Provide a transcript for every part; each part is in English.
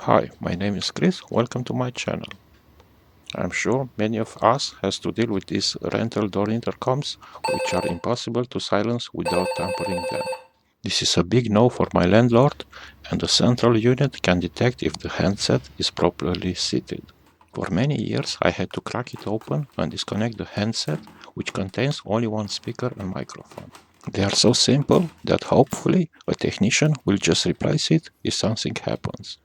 Hi, my name is Chris. Welcome to my channel. I'm sure many of us has to deal with these rental door intercoms, which are impossible to silence without tampering them. This is a big no for my landlord, and the central unit can detect if the handset is properly seated. For many years, I had to crack it open and disconnect the handset, which contains only one speaker and microphone. They are so simple that hopefully a technician will just replace it if something happens.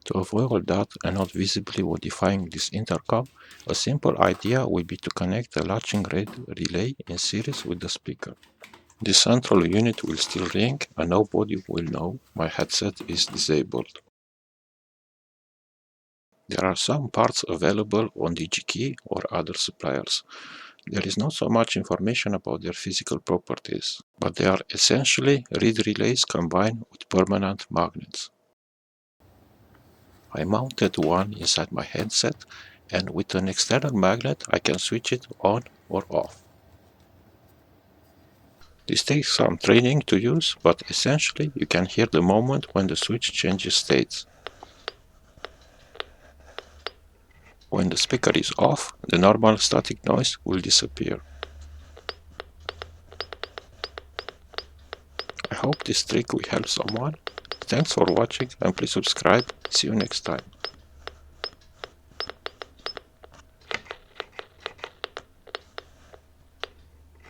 To avoid all that and not visibly modifying this intercom, a simple idea would be to connect the latching relay in series with the speaker. The central unit will still ring and nobody will know my headset is disabled. There are some parts available on DigiKey or other suppliers. There is not so much information about their physical properties, but they are essentially reed relays combined with permanent magnets. I mounted one inside my headset, and with an external magnet I can switch it on or off. This takes some training to use, but essentially you can hear the moment when the switch changes states. When the speaker is off, the normal static noise will disappear. I hope this trick will help someone. Thanks for watching and please subscribe. See you next time.